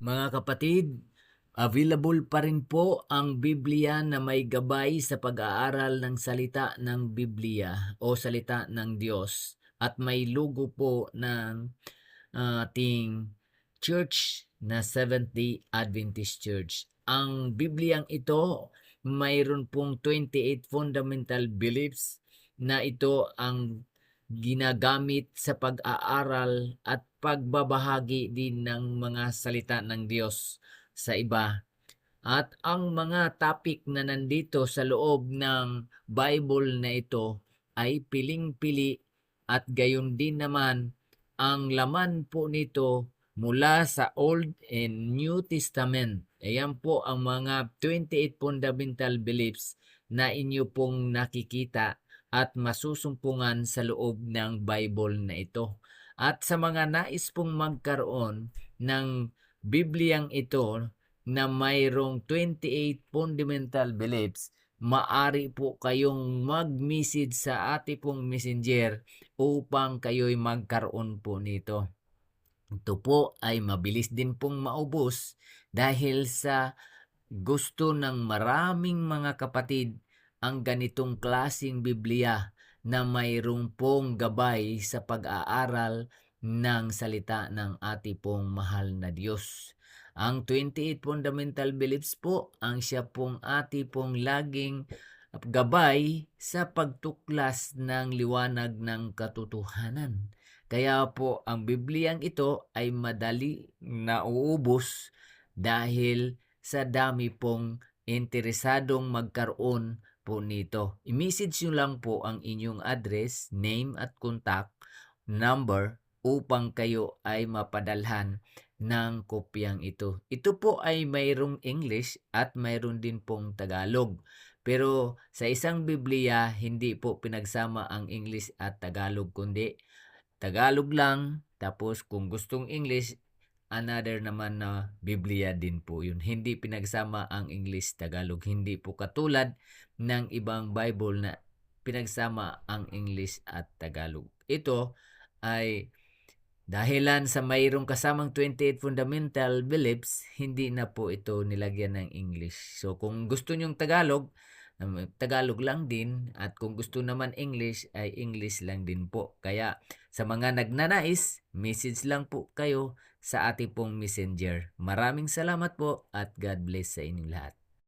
Mga kapatid, available pa rin po ang Biblia na may gabay sa pag-aaral ng salita ng Biblia o salita ng Diyos at may logo po ng ating church na Seventh-day Adventist Church. Ang Bibliang ito mayroon pong 28 fundamental beliefs na ito ang ginagamit sa pag-aaral at pagbabahagi din ng mga salita ng Diyos sa iba. At ang mga topic na nandito sa loob ng Bible na ito ay piling-pili at gayon din naman ang laman po nito mula sa Old and New Testament. Ayan po ang mga 28 fundamental beliefs na inyo pong nakikita at masusumpungan sa loob ng Bible na ito. At sa mga nais pong magkaroon ng Bibliang ito na mayroong 28 fundamental beliefs, maari po kayong mag-message sa ating pong messenger upang kayo'y magkaroon po nito. Ito po ay mabilis din pong maubos dahil sa gusto ng maraming mga kapatid ang ganitong klasing Biblia na mayroong pong gabay sa pag-aaral ng salita ng ating pong mahal na Diyos. Ang 28 fundamental beliefs po ang siya pong ating pong laging gabay sa pagtuklas ng liwanag ng katotohanan. Kaya po ang Bibliang ito ay madali nauubos dahil sa dami pong interesadong magkaroon po nito. I-message nyo lang po ang inyong address, name at contact number upang kayo ay mapadalhan ng kopyang ito. Ito po ay mayroong English at mayroon din pong Tagalog. Pero sa isang Biblia, hindi po pinagsama ang English at Tagalog kundi Tagalog lang, tapos kung gustong English, another naman na Biblia din po yun. Hindi pinagsama ang English, Tagalog. Hindi po katulad ng ibang Bible na pinagsama ang English at Tagalog. Ito ay dahilan sa mayroong kasamang 28 fundamental beliefs, hindi na po ito nilagyan ng English. So kung gusto nyong Tagalog, Tagalog lang din at kung gusto naman English ay English lang din po. Kaya sa mga nagnanais, message lang po kayo sa ating pong messenger. Maraming salamat po at God bless sa inyong lahat.